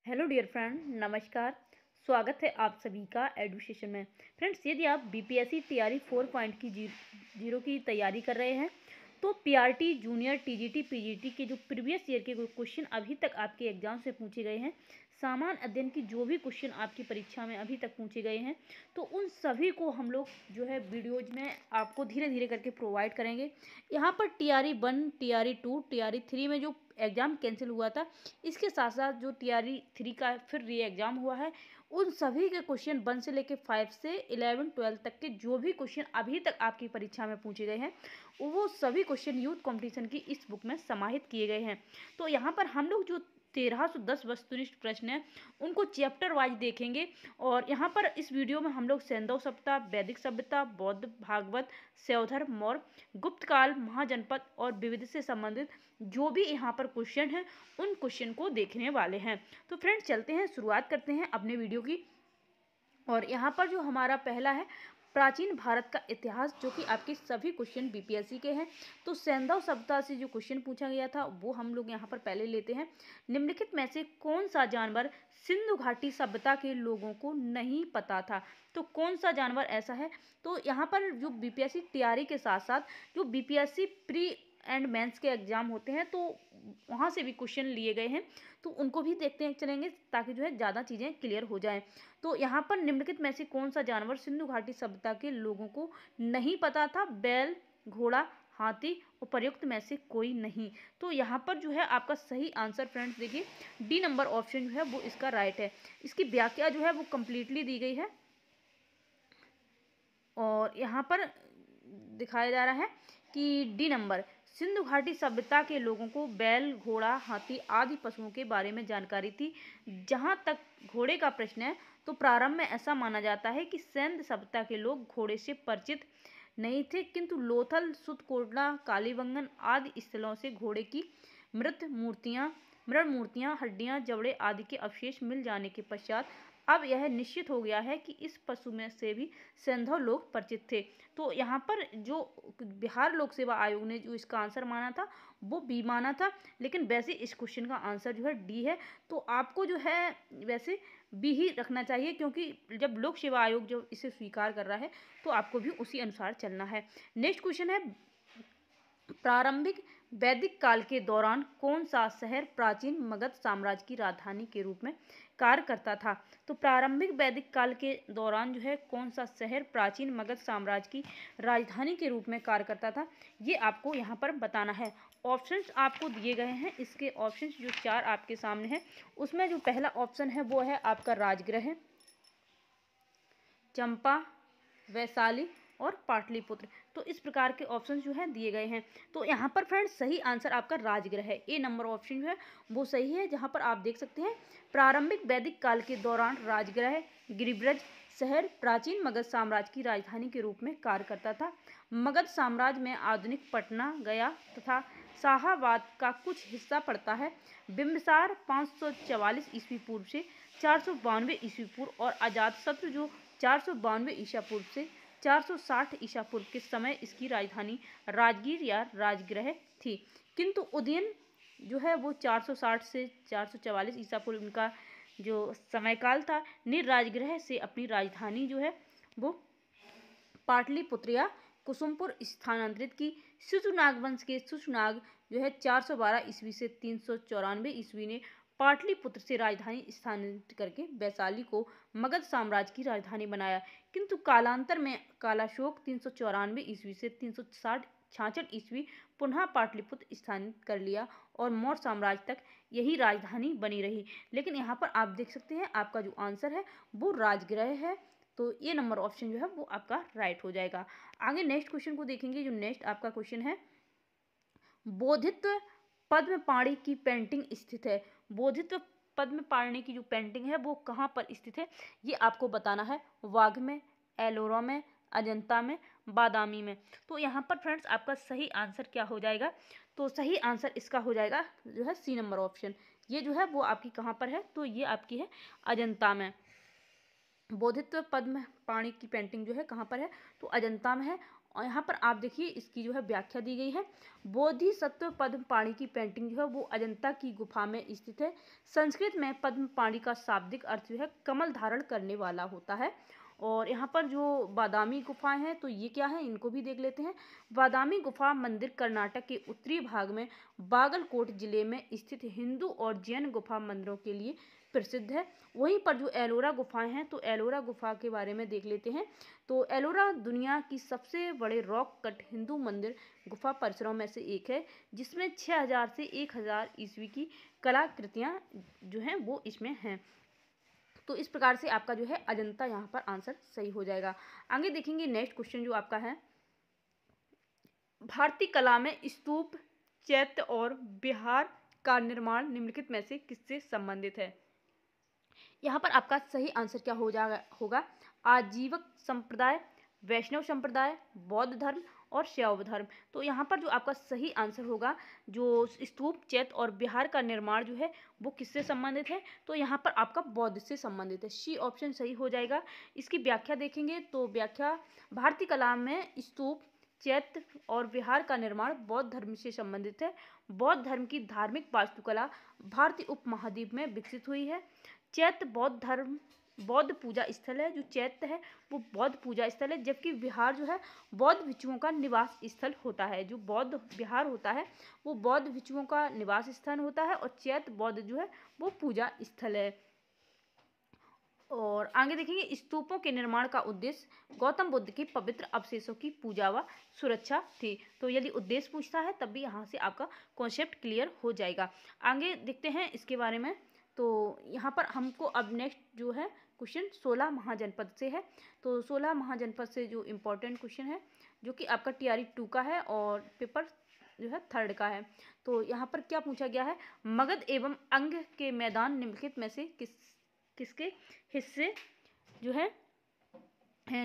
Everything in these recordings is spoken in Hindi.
हेलो डियर फ्रेंड, नमस्कार। स्वागत है आप सभी का एडुकेशन में। फ्रेंड्स, यदि आप बीपीएससी तैयारी 4 की जीरो की तैयारी कर रहे हैं तो पीआरटी जूनियर टीजीटी पीजीटी के जो प्रीवियस ईयर के क्वेश्चन अभी तक आपके एग्जाम से पूछे गए हैं, सामान्य अध्ययन की जो भी क्वेश्चन आपकी परीक्षा में अभी तक पूछे गए हैं, तो उन सभी को हम लोग जो है वीडियोज में आपको धीरे धीरे करके प्रोवाइड करेंगे। यहाँ पर टीआरई 1, टीआरई 2, टीआरई 3 में जो एग्ज़ाम कैंसिल हुआ था, इसके साथ साथ जो टीआरई 3 का फिर री एग्ज़ाम हुआ है, उन सभी के क्वेश्चन 1 से लेकर 5 से 11 12 तक के जो भी क्वेश्चन अभी तक आपकी परीक्षा में पूछे गए हैं, वो सभी क्वेश्चन यूथ कंपटीशन की इस बुक में समाहित किए गए हैं। तो यहाँ पर हम लोग जो 1310 वस्तुनिष्ठ प्रश्न है उनको चैप्टर वाइज देखेंगे। और यहाँ पर इस वीडियो में हम लोग सैंधव सभ्यता, वैदिक सभ्यता, बौद्ध, भागवत, शैवधर्म, मौर्य, गुप्त काल, महाजनपद और विविध से संबंधित जो भी यहाँ पर क्वेश्चन है उन क्वेश्चन को देखने वाले हैं। तो फ्रेंड्स, चलते हैं, शुरुआत करते हैं अपने वीडियो की। और यहाँ पर जो हमारा पहला है प्राचीन भारत का इतिहास, जो कि आपके सभी क्वेश्चन बीपीएससी के हैं। तो सैंधव सभ्यता से जो क्वेश्चन पूछा गया था वो हम लोग यहाँ पर पहले लेते हैं। निम्नलिखित में से कौन सा जानवर सिंधु घाटी सभ्यता के लोगों को नहीं पता था? तो कौन सा जानवर ऐसा है? तो यहाँ पर जो बीपीएससी तैयारी के साथ साथ जो बीपीएससी प्री एंड मेंस के एग्जाम होते हैं, तो वहाँ से भी क्वेश्चन लिए गए हैं, तो उनको भी देखते हैं चलेंगे, ताकि जो है ज़्यादा चीज़ें क्लियर हो जाएं। तो यहाँ पर निम्नलिखित में से कौन सा जानवर सिंधु घाटी सभ्यता के लोगों को नहीं पता था? बैल, घोड़ा, हाथी, उपर्युक्त में से कोई नहीं। तो यहाँ पर जो है आपका सही आंसर फ्रेंड्स, देखिए डी नंबर ऑप्शन जो है वो इसका राइट है। इसकी व्याख्या जो है वो कंप्लीटली दी गई है और यहाँ पर दिखाया जा रहा है कि डी नंबर, सिंधु घाटी सभ्यता के लोगों को बैल, घोड़ा, हाथी आदि पशुओं के बारे में जानकारी थी। जहाँ तक घोड़े का प्रश्न है, तो प्रारंभ में ऐसा माना जाता है कि सिंध सभ्यता के लोग घोड़े से परिचित नहीं थे, किंतु लोथल, सुतकोटला, कालीबंगन आदि स्थलों से घोड़े की मृत मूर्तियां, हड्डियां, जबड़े आदि के अवशेष मिल जाने के पश्चात अब यह निश्चित हो गया है कि इस पशु में से भी सैंधव लोग परिचित थे। तो यहाँ पर जो बिहार लोक सेवा आयोग ने जो इसका आंसर माना था वो बी माना था, लेकिन वैसे इस क्वेश्चन का आंसर जो है डी है। तो आपको जो है वैसे बी ही रखना चाहिए, क्योंकि जब लोक सेवा आयोग जो इसे स्वीकार कर रहा है तो आपको भी उसी अनुसार चलना है। नेक्स्ट क्वेश्चन है, प्रारंभिक वैदिक काल के दौरान कौन सा शहर प्राचीन मगध साम्राज्य की राजधानी के रूप में कार्य करता था? तो प्रारंभिक वैदिक काल के दौरान जो है कौन सा शहर प्राचीन मगध साम्राज्य की राजधानी के रूप में कार्य करता था, ये आपको यहाँ पर बताना है। ऑप्शंस आपको दिए गए हैं, इसके ऑप्शंस जो 4 आपके सामने हैं, उसमें जो पहला ऑप्शन है वो है आपका राजगृह, चंपा, वैशाली और पाटलिपुत्र। तो इस प्रकार के ऑप्शन जो है दिए गए हैं। तो यहाँ पर फ्रेंड्स सही आंसर आपका राजगृह है, ए नंबर ऑप्शन जो है वो सही है। जहाँ पर आप देख सकते हैं प्रारंभिक वैदिक काल के दौरान राजगृह गिरिब्रज शहर प्राचीन मगध साम्राज्य की राजधानी के रूप में कार्य करता था। मगध साम्राज्य में आधुनिक पटना, गया तथा शाहाबाद का कुछ हिस्सा पड़ता है। बिम्बिसार 544 ईस्वी पूर्व से 492 ईस्वी पूर्व और अजातशत्रु जो 492 ईसा पूर्व से 460 ईसा पूर्व के समय इसकी राजधानी राजगीर या राजगृह थी। किंतु उदयन जो है वो 460 से 444 ईसा पूर्व उनका जो समयकाल था, ने राजगृह से अपनी राजधानी जो है वो पाटलिपुत्र या कुसुमपुर स्थानांतरित की। शिशुनाग वंश के शिशुनाग जो है 412 ईस्वी से 394 ईस्वी ने पाटलिपुत्र से राजधानी स्थानांतरित करके वैशाली को मगध साम्राज्य की राजधानी बनाया। किंतु कालांतर में कालाशोक 394 ईस्वी से 366 ईस्वी पुनः पाटलिपुत्र स्थानांतरित कर लिया और मौर्य साम्राज्य तक यही राजधानी बनी रही। लेकिन यहाँ पर आप देख सकते हैं आपका जो आंसर है वो राजगृह है। तो ये नंबर ऑप्शन जो है वो आपका राइट हो जाएगा। आगे नेक्स्ट क्वेश्चन को देखेंगे। जो नेक्स्ट आपका क्वेश्चन है, बोधित्व पद्मपाणि की पेंटिंग स्थित है। बोधित्व पद्मपाणि की जो पेंटिंग है वो कहाँ पर स्थित है, ये आपको बताना है। वाघ में, एलोरा में, अजंता में, बादामी में। तो यहाँ पर फ्रेंड्स आपका सही आंसर क्या हो जाएगा? तो सही आंसर इसका हो जाएगा जो है सी नंबर ऑप्शन। ये जो है वो आपकी कहाँ पर है? तो ये आपकी है अजंता में। बोधित्व पद्मपाणि की पेंटिंग जो है कहाँ पर है? तो अजंता में है। और यहाँ पर आप देखिए इसकी जो है व्याख्या दी गई है। बोधिसत्व पद्म पाणी की पेंटिंग जो है वो अजंता की गुफा में स्थित है। संस्कृत में पद्म पाणी का शाब्दिक अर्थ जो है कमल धारण करने वाला होता है। और यहाँ पर जो बादामी गुफाएं हैं तो ये क्या है, इनको भी देख लेते हैं। बादामी गुफा मंदिर कर्नाटक के उत्तरी भाग में बागलकोट जिले में स्थित हिंदू और जैन गुफा मंदिरों के लिए प्रसिद्ध है। वहीं पर जो एलोरा गुफाएं हैं तो एलोरा गुफा के बारे में देख लेते हैं। तो एलोरा दुनिया की सबसे बड़े रॉक कट हिंदू मंदिर गुफा परिसरों में से एक है, जिसमें 6000 से 1000 ईस्वी की कलाकृतियां जो हैं वो इसमें हैं। तो इस प्रकार से आपका जो है अजंता यहाँ पर आंसर सही हो जाएगा। आगे देखेंगे नेक्स्ट क्वेश्चन जो आपका है, भारतीय कला में स्तूप, चैत्य और विहार का निर्माण निम्नलिखित में से किससे संबंधित है? यहाँ पर आपका सही आंसर क्या होगा? आजीवक संप्रदाय, वैष्णव संप्रदाय, बौद्ध धर्म और शैव धर्म। तो यहाँ पर जो आपका सही आंसर होगा, जो स्तूप, चैत्य और विहार का निर्माण जो है वो किससे संबंधित है? तो यहाँ पर आपका बौद्ध से संबंधित है। सी ऑप्शन सही हो जाएगा। इसकी व्याख्या देखेंगे तो व्याख्या, भारतीय कला में स्तूप, चैत्य और विहार का निर्माण बौद्ध धर्म से संबंधित है। बौद्ध धर्म की धार्मिक वास्तुकला भारतीय उपमहाद्वीप में विकसित हुई है। चैत्य बौद्ध पूजा स्थल है। जो चैत्य है वो बौद्ध पूजा स्थल है, जबकि विहार जो है बौद्ध भिक्षुओं का निवास स्थल होता है। जो बौद्ध विहार होता है वो बौद्ध भिक्षुओं का निवास स्थान होता है और चैत्य बौद्ध जो है वो पूजा स्थल है। और आगे देखेंगे, स्तूपों के निर्माण का उद्देश्य गौतम बुद्ध के पवित्र अवशेषों की पूजा व सुरक्षा थी। तो यदि उद्देश्य पूछता है तब भी यहाँ से आपका कॉन्सेप्ट क्लियर हो जाएगा। आगे देखते हैं इसके बारे में। तो यहाँ पर हमको अब नेक्स्ट जो है क्वेश्चन 16 महाजनपद से है। तो 16 महाजनपद से जो इम्पोर्टेंट क्वेश्चन है, जो कि आपका TRE 2 का है और पेपर जो है 3rd का है। तो यहाँ पर क्या पूछा गया है, मगध एवं अंग के मैदान निम्नलिखित में से किसके हिस्से जो है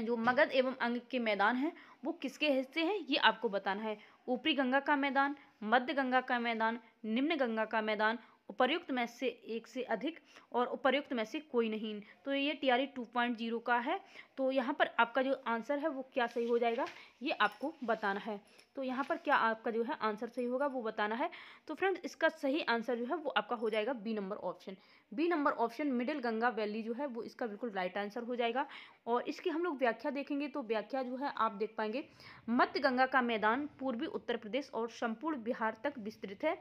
जो मगध एवं अंग के मैदान हैं वो किसके हिस्से हैं, ये आपको बताना है। ऊपरी गंगा का मैदान, मध्य गंगा का मैदान, निम्न गंगा का मैदान, उपर्युक्त में से एक से अधिक और उपर्युक्त में से कोई नहीं। तो ये TRE 2.0 का है। तो यहाँ पर आपका जो आंसर है वो क्या सही हो जाएगा, ये आपको बताना है। तो यहाँ पर क्या आपका जो है आंसर सही होगा वो बताना है। तो फ्रेंड्स इसका सही आंसर जो है वो आपका हो जाएगा B number option. B number option middle Ganga valley जो है वो इसका बिल्कुल राइट आंसर हो जाएगा। और इसकी हम लोग व्याख्या देखेंगे तो व्याख्या जो है आप देख पाएंगे, मध्य गंगा का मैदान पूर्वी उत्तर प्रदेश और संपूर्ण बिहार तक विस्तृत है।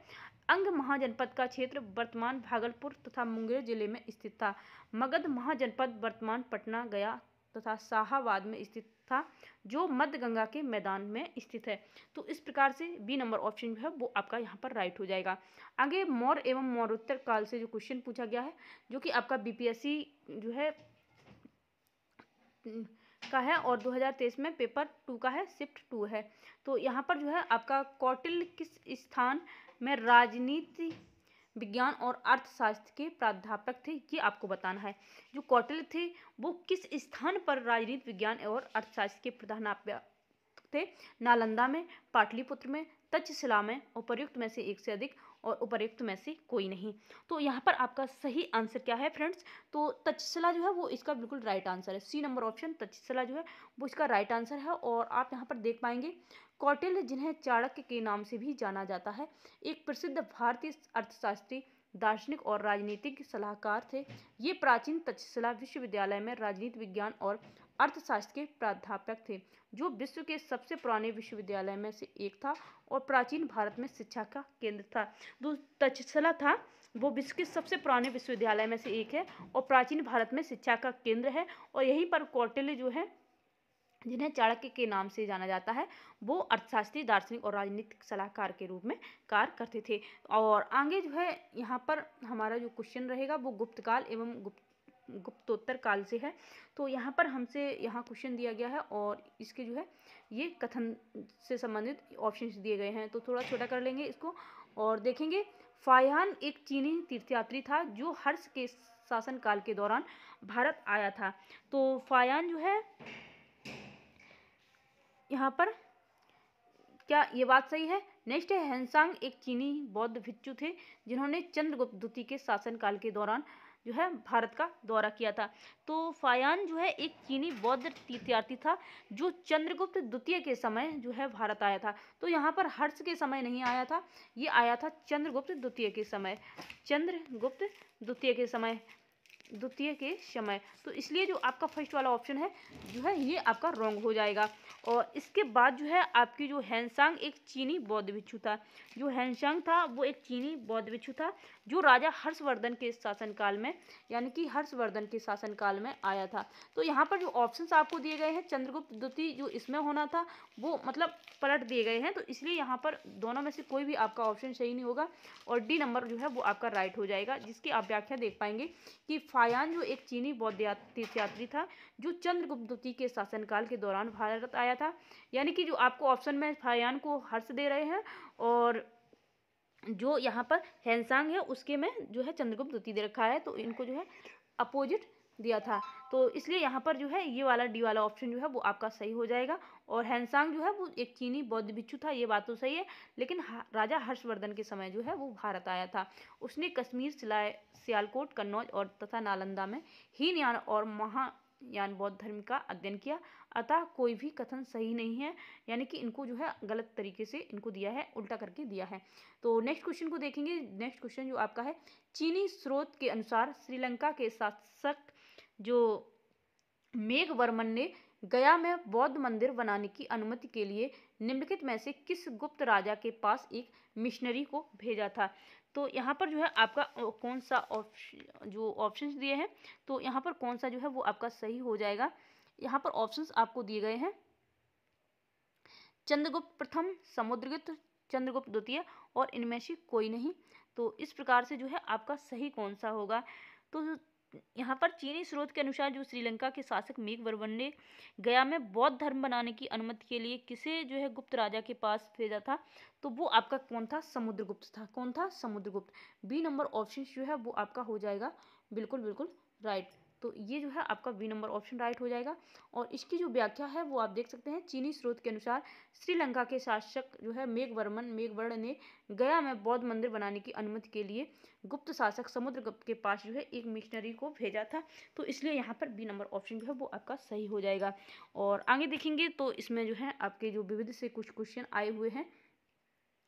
अंग महाजनपद का क्षेत्र वर्तमान भागलपुर तथा मुंगेर जिले में स्थित था। मगध महाजनपद वर्तमान पटना, गया तथा शाहाबाद में स्थित था, जो मध्य गंगा के मैदान में स्थित है। तो इस प्रकार से बी नंबर ऑप्शन जो है वो आपका यहाँ पर राइट हो जाएगा। आगे मौर्य एवं मौर्योत्तर काल से जो क्वेश्चन पूछा गया है, जो कि आपका BPSC जो है का है और 2023 में पेपर 2 का है, शिफ्ट 2 है। तो यहाँ पर जो है आपका कौटिल्य किस स्थान में राजनीति विज्ञान और अर्थशास्त्र के प्राध्यापक थे, ये आपको बताना है। जो कौटिल्य थे वो किस स्थान पर राजनीति विज्ञान और अर्थशास्त्र के प्राध्यापक थे? नालंदा में, पाटलिपुत्र में, तक्षशिला में, उपर्युक्त में से एक से अधिक और उपर्युक्त में से कोई नहीं। तो यहाँ पर आपका सही आंसर क्या है फ्रेंड्स? तो तक्षशिला जो है वो इसका बिल्कुल राइट आंसर है। सी नंबर ऑप्शन तक्षशिला जो है वो इसका राइट आंसर है। और आप यहाँ पर देख पाएंगे, कौटिल्य जिन्हें चाणक्य के नाम से भी जाना जाता है, एक प्रसिद्ध भारतीय अर्थशास्त्री, दार्शनिक और राजनीतिक सलाहकार थे। ये प्राचीन तक्षशिला विश्वविद्यालय में राजनीति विज्ञान और अर्थशास्त्र के प्राध्यापक थे, जो विश्व के सबसे पुराने विश्वविद्यालय में से एक था और प्राचीन भारत में शिक्षा का केंद्र था। जो तक्षशिला था वो विश्व के सबसे पुराने विश्वविद्यालय में से एक है और प्राचीन भारत में शिक्षा का केंद्र है। और यहीं पर कौटिल्य जो है, जिन्हें चाणक्य के नाम से जाना जाता है, वो अर्थशास्त्री, दार्शनिक और राजनीतिक सलाहकार के रूप में कार्य करते थे। और आगे जो है यहाँ पर हमारा जो क्वेश्चन रहेगा वो गुप्तकाल एवं गुप्तोत्तर काल से है। तो यहाँ पर हमसे यहाँ क्वेश्चन दिया गया है और इसके जो है ये कथन से संबंधित ऑप्शंस दिए गए हैं। तो थोड़ा छोटा कर लेंगे इसको और देखेंगे। फाहियान एक चीनी तीर्थयात्री था जो हर्ष के शासनकाल के दौरान भारत आया था। तो फाहियान जो है यहाँ पर क्या ये बात सही है? नेक्स्ट है, हेनसांग एक चीनी बौद्ध भिक्षु थे जिन्होंने चंद्रगुप्त द्वितीय के शासनकाल के दौरान जो है भारत का दौरा किया था। तो फायान जो है एक चीनी बौद्ध तीर्थयात्री था जो चंद्रगुप्त द्वितीय के समय जो है भारत आया था। तो यहाँ पर हर्ष के समय नहीं आया था, ये आया था चंद्रगुप्त द्वितीय के समय, चंद्रगुप्त द्वितीय के समय। तो इसलिए जो आपका फर्स्ट वाला ऑप्शन है जो है ये आपका रॉन्ग हो जाएगा। और इसके बाद जो है आपकी जो हैंसांग एक चीनी बौद्ध भिक्षु था, जो हैंसांग था वो एक चीनी बौद्ध भिक्षु था जो राजा हर्षवर्धन के शासनकाल में, यानी कि हर्षवर्धन के शासनकाल में आया था। तो यहाँ पर जो ऑप्शंस आपको दिए गए हैं चंद्रगुप्त द्वितीय जो इसमें होना था वो मतलब पलट दिए गए हैं, तो इसलिए यहाँ पर दोनों में से कोई भी आपका ऑप्शन सही नहीं होगा और डी नंबर जो है वो आपका राइट हो जाएगा, जिसकी आप व्याख्या देख पाएंगे कि फायान जो एक चीनी बौद्ध तीर्थयात्री था जो चंद्रगुप्त द्वितीय के शासनकाल के दौरान भारत आया था। यानी कि जो आपको ऑप्शन में फायान को हर्ष दे रहे हैं और जो यहाँ पर हैंसांग है उसके में जो है चंद्रगुप्त द्वितीय दे रखा है, तो इनको जो है अपोजिट दिया था। तो इसलिए यहाँ पर जो है ये वाला डी वाला ऑप्शन जो है वो आपका सही हो जाएगा। और हैंसांग जो है वो एक चीनी बौद्ध भिक्षु था, ये बात तो सही है, लेकिन राजा हर्षवर्धन के समय जो है वो भारत आया था। उसने कश्मीर, सियालकोट, कन्नौज और तथा नालंदा में हीनयान और महायान बौद्ध धर्म का अध्ययन किया, अतः कोई भी कथन सही नहीं है, यानी कि इनको जो है गलत तरीके से इनको दिया है, उल्टा करके दिया है। तो नेक्स्ट क्वेश्चन को देखेंगे। नेक्स्ट क्वेश्चन जो आपका है, चीनी स्रोत के अनुसार श्रीलंका के शासक जो मेघवर्मन ने गया में बौद्ध मंदिर बनाने की अनुमति के लिए निम्नलिखित में से किस गुप्त राजा के पास एक मिशनरी को भेजा था। तो यहाँ पर जो है आपका कौन सा जो ऑप्शंस दिए हैं, तो यहाँ पर कौन सा जो है वो आपका सही हो जाएगा। यहाँ पर ऑप्शंस आपको दिए गए हैं चंद्रगुप्त प्रथम, समुद्रगुप्त, चंद्रगुप्त द्वितीय और इनमें से कोई नहीं। तो इस प्रकार से जो है आपका सही कौन सा होगा। तो यहाँ पर चीनी स्रोत के अनुसार जो श्रीलंका के शासक मेघवर्मन ने गया में बौद्ध धर्म बनाने की अनुमति के लिए किसे जो है गुप्त राजा के पास भेजा था, तो वो आपका कौन था, समुद्रगुप्त था। कौन था, समुद्रगुप्त। बी नंबर ऑप्शन जो है वो आपका हो जाएगा बिल्कुल बिल्कुल राइट। तो ये जो है आपका बी नंबर ऑप्शन राइट हो जाएगा। और इसकी जो व्याख्या है वो आप देख सकते हैं, चीनी स्रोत के अनुसार श्रीलंका के शासक जो है मेघवर्ण ने गया में बौद्ध मंदिर बनाने की अनुमति के लिए गुप्त शासक समुद्रगुप्त के पास जो है एक मिशनरी को भेजा था। तो इसलिए यहाँ पर बी नंबर ऑप्शन जो है वो आपका सही हो जाएगा। और आगे देखेंगे तो इसमें जो है आपके जो विविध से कुछ क्वेश्चन आए हुए हैं,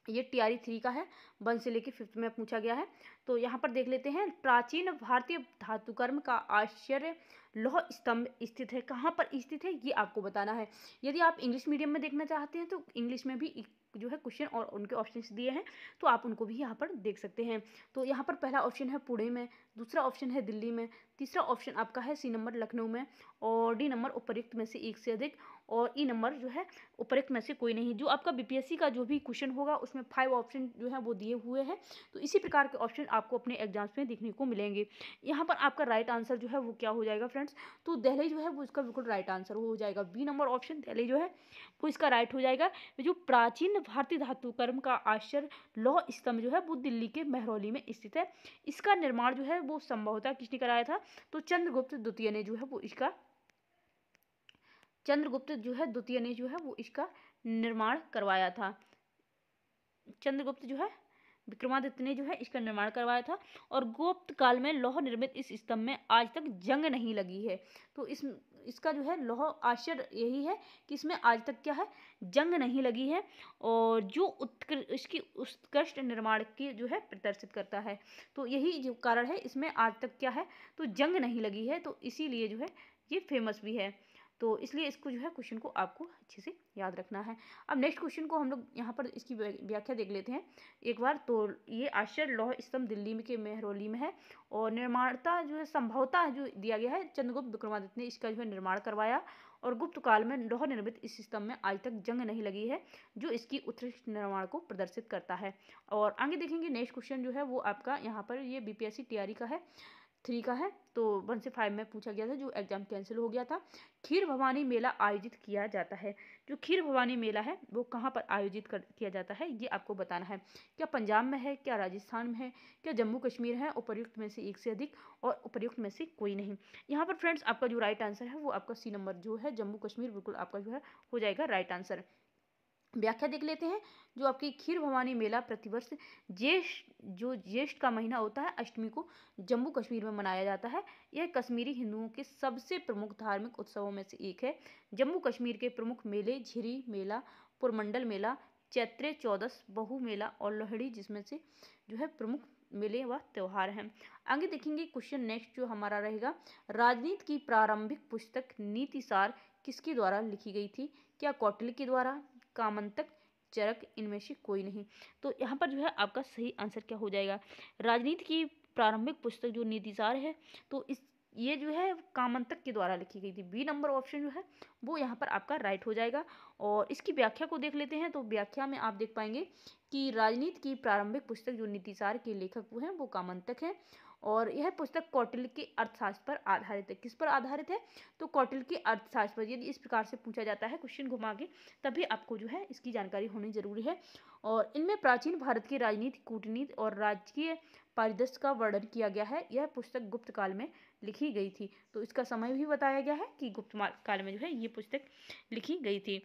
ये टीआरई 3 का है, 1 से लेकर 5th में पूछा गया है। तो यहाँ पर देख लेते हैं, प्राचीन भारतीय धातुकर्म का आश्चर्य लौह स्तंभ स्थित है, कहाँ पर स्थित है ये आपको बताना है। यदि आप इंग्लिश मीडियम में देखना चाहते हैं तो इंग्लिश में भी जो है क्वेश्चन और उनके ऑप्शंस दिए हैं, तो आप उनको भी यहाँ पर देख सकते हैं। तो यहाँ पर पहला ऑप्शन है पुणे में, दूसरा ऑप्शन है दिल्ली में, तीसरा ऑप्शन आपका है सी नंबर लखनऊ में, और डी नंबर उपर्युक्त में से एक से अधिक, और ई नंबर जो है उपर्युक्त में से कोई नहीं। जो आपका बीपीएससी का जो भी क्वेश्चन होगा उसमें 5 ऑप्शन जो है वो दिए हुए हैं, तो इसी प्रकार के ऑप्शन आपको अपने एग्जाम्स में देखने को मिलेंगे। यहाँ पर आपका राइट आंसर जो है वो क्या हो जाएगा फ्रेंड्स, तो दिल्ली जो है वो इसका बिल्कुल राइट आंसर हो जाएगा। बी नंबर ऑप्शन दिल्ली जो है वो इसका राइट हो जाएगा। जो प्राचीन भारतीय धातुकर्म का आश्चर्य लौह स्तंभ जो है वो दिल्ली के महरौली में स्थित है। इसका निर्माण जो है वो संभवतः किसने कराया था, तो चंद्रगुप्त द्वितीय ने जो है वो इसका निर्माण करवाया था। चंद्रगुप्त जो है विक्रमादित्य ने जो है इसका निर्माण करवाया था। और गुप्त काल में लौह निर्मित इस स्तंभ में आज तक जंग नहीं लगी है। तो इसका जो है लौह आश्चर्य यही है कि इसमें आज तक क्या है, जंग नहीं लगी है, और जो इसकी उत्कृष्ट निर्माण की जो है प्रदर्शित करता है। तो यही जो कारण है, इसमें आज तक क्या है, तो जंग नहीं लगी है, तो इसीलिए जो है ये फेमस भी है। तो इसलिए इसको जो है क्वेश्चन को आपको अच्छे से याद रखना है। अब नेक्स्ट क्वेश्चन को हम लोग यहाँ पर इसकी व्याख्या देख लेते हैं एक बार। तो ये आश्चर्य लौह स्तंभ दिल्ली के महरौली में है, और निर्माणता जो है संभवतः जो दिया गया है चंद्रगुप्त विक्रमादित्य ने इसका जो है निर्माण करवाया, और गुप्त काल में लौह निर्मित इस स्तंभ में आज तक जंग नहीं लगी है, जो इसकी उत्कृष्ट निर्माण को प्रदर्शित करता है। और आगे देखेंगे नेक्स्ट क्वेश्चन जो है वो आपका यहाँ पर ये बीपीएससी टीआरई का है 3 का है। तो 1 से 5 में पूछा गया था, जो एग्जाम कैंसिल हो गया था। खीर भवानी मेला आयोजित किया जाता है। जो खीर भवानी मेला है वो कहाँ पर आयोजित किया जाता है ये आपको बताना है। क्या पंजाब में है, क्या राजस्थान में है, क्या जम्मू कश्मीर है, उपर्युक्त में से एक से अधिक, और उपर्युक्त में से कोई नहीं। यहाँ पर फ्रेंड्स आपका जो राइट आंसर है वो आपका सी नंबर जो है जम्मू कश्मीर बिल्कुल आपका जो है हो जाएगा राइट आंसर। व्याख्या देख लेते हैं। जो आपकी खीर भवानी मेला प्रतिवर्ष ज्येष्ठ का महीना होता है, अष्टमी को जम्मू कश्मीर में मनाया जाता है। यह कश्मीरी हिंदुओं के सबसे प्रमुख धार्मिक उत्सवों में से एक है। जम्मू कश्मीर के प्रमुख मेले झिरी मेला, पुरमंडल मेला, चैत्रे चौदस, बहु मेला और लोहड़ी जिसमें से जो है प्रमुख मेले व त्यौहार हैं। आगे देखेंगे क्वेश्चन नेक्स्ट जो हमारा रहेगा, राजनीति की प्रारंभिक पुस्तक नीतिसार किसके द्वारा लिखी गई थी? क्या कौटिल्य के द्वारा, कामंतक, चरक, इनमें से कोई नहीं? तो यहाँ पर जो है आपका सही आंसर क्या हो जाएगा? राजनीति की प्रारंभिक पुस्तक जो नीतिसार है, तो ये जो है कामंतक के द्वारा लिखी गई थी। बी नंबर ऑप्शन जो है वो यहाँ पर आपका राइट हो जाएगा। और इसकी व्याख्या को देख लेते हैं। तो व्याख्या में आप देख पाएंगे कि राजनीति की प्रारंभिक पुस्तक जो नीतिसार के लेखक वो हैं वो कामंतक हैं। और यह पुस्तक कौटिल्य के अर्थशास्त्र पर आधारित है। किस पर आधारित है? तो कौटिल्य के अर्थशास्त्र पर। यदि इस प्रकार से पूछा जाता है क्वेश्चन घुमा के, तभी आपको जो है इसकी जानकारी होनी जरूरी है। और इनमें प्राचीन भारत की राजनीति, कूटनीति और राजकीय परिदृश्य का वर्णन किया गया है। यह पुस्तक गुप्त काल में लिखी गई थी। तो इसका समय भी बताया गया है कि गुप्त काल में जो है ये पुस्तक लिखी गई थी।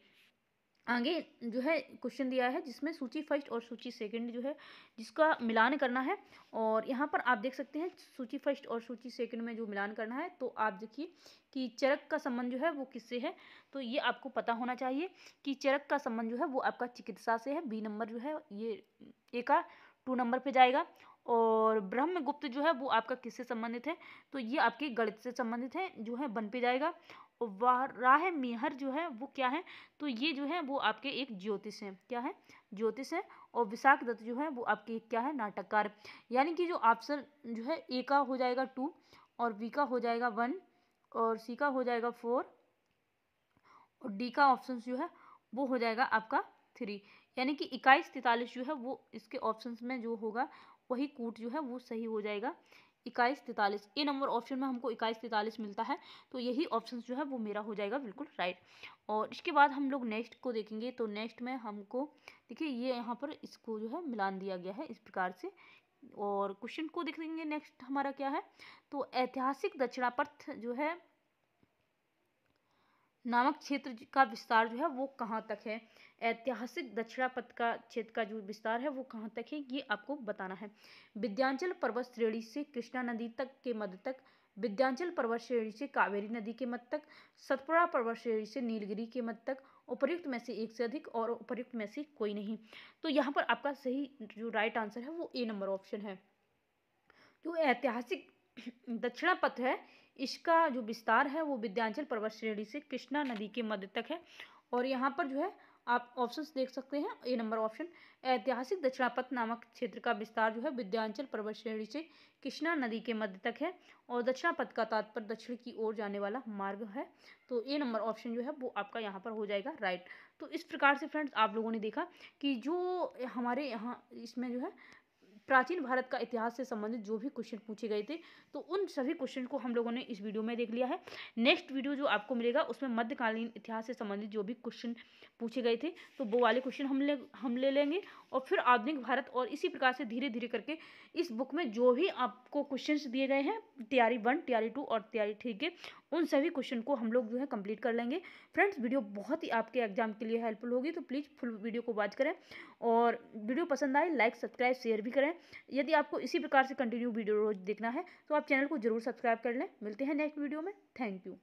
आगे जो है क्वेश्चन दिया है जिसमें सूची फर्स्ट और सूची सेकंड जो है जिसका मिलान करना है। और यहाँ पर आप देख सकते हैं सूची फर्स्ट और सूची सेकंड में जो मिलान करना है। तो आप देखिए कि चरक का संबंध जो है वो किससे है? तो ये आपको पता होना चाहिए कि चरक का संबंध जो है वो आपका चिकित्सा से है। बी नंबर जो है ये ए का 2 नंबर पे जाएगा। और ब्रह्मगुप्त जो है वो आपका किससे संबंधित है? तो ये आपके गणित से संबंधित है, जो है 1 पे जाएगा। और वाराह मिहिर जो है वो क्या है? तो ये जो है वो आपके एक ज्योतिष हैं। क्या है? ज्योतिष है। और विशाख दत्त जो है वो आपके क्या है? नाटककार। यानी कि जो ऑप्शन जो है ए का हो जाएगा 2 और बी का हो जाएगा 1 और सी का हो जाएगा 4 और डी का ऑप्शन जो है वो हो जाएगा आपका 3। यानी कि 21-43 जो है वो इसके ऑप्शंस में जो होगा वही कूट जो है वो सही हो जाएगा। 21-43 ए नंबर ऑप्शन में हमको 21-43 मिलता है। तो यही ऑप्शन जो है वो मेरा हो जाएगा बिल्कुल राइट। और इसके बाद हम लोग नेक्स्ट को देखेंगे। तो नेक्स्ट में हमको देखिए ये यहाँ पर इसको जो है मिलान दिया गया है इस प्रकार से। और क्वेश्चन को देखेंगे नेक्स्ट हमारा क्या है? तो ऐतिहासिक दक्षिणापथ जो है नामक क्षेत्र का विस्तार जो है वो कहाँ तक है? ऐतिहासिक दक्षिणापथ का क्षेत्र का जो विस्तार है वो कहाँ तक है ये आपको बताना है। विंध्याचल पर्वत श्रेणी से कृष्णा नदी तक के मध्य तक, विंध्याचल पर्वत श्रेणी से कावेरी नदी के मध्य तक, सतपुड़ा पर्वत श्रेणी से नीलगिरी के मध्य तक, उपर्युक्त में से एक से अधिक और उपर्युक्त में से कोई नहीं। तो यहाँ पर आपका सही जो राइट आंसर है वो ए नंबर ऑप्शन है। जो ऐतिहासिक दक्षिणापथ है इसका जो विस्तार है वो विंध्याचल पर्वत श्रेणी से कृष्णा नदी के मध्य तक है। और यहाँ पर जो है आप ऑप्शंस देख सकते हैं। ए नंबर ऑप्शन ऐतिहासिक दक्षिणापथ नामक क्षेत्र का विस्तार जो है विंध्याचल पर्वत श्रेणी से कृष्णा नदी के मध्य तक है। और दक्षिणापथ का तात्पर्य दक्षिण की ओर जाने वाला मार्ग है। तो ए नंबर ऑप्शन जो है वो आपका यहाँ पर हो जाएगा राइट। तो इस प्रकार से फ्रेंड्स आप लोगों ने देखा कि जो हमारे यहाँ इसमें जो है प्राचीन भारत का इतिहास से संबंधित जो भी क्वेश्चन पूछे गए थे तो उन सभी क्वेश्चन को हम लोगों ने इस वीडियो में देख लिया है। नेक्स्ट वीडियो जो आपको मिलेगा उसमें मध्यकालीन इतिहास से संबंधित जो भी क्वेश्चन पूछे गए थे तो वो वाले क्वेश्चन हम ले लेंगे। और फिर आधुनिक भारत और इसी प्रकार से धीरे धीरे करके इस बुक में जो भी आपको क्वेश्चंस दिए गए हैं तैयारी 1, तैयारी 2 और तैयारी 3 के, उन सभी क्वेश्चन को हम लोग जो है कंप्लीट कर लेंगे। फ्रेंड्स वीडियो बहुत ही आपके एग्जाम के लिए हेल्पफुल होगी। तो प्लीज़ फुल वीडियो को वॉच करें और वीडियो पसंद आए लाइक सब्सक्राइब शेयर भी करें। यदि आपको इसी प्रकार से कंटिन्यू वीडियो रोज देखना है तो आप चैनल को जरूर सब्सक्राइब कर लें। मिलते हैं नेक्स्ट वीडियो में। Thank you.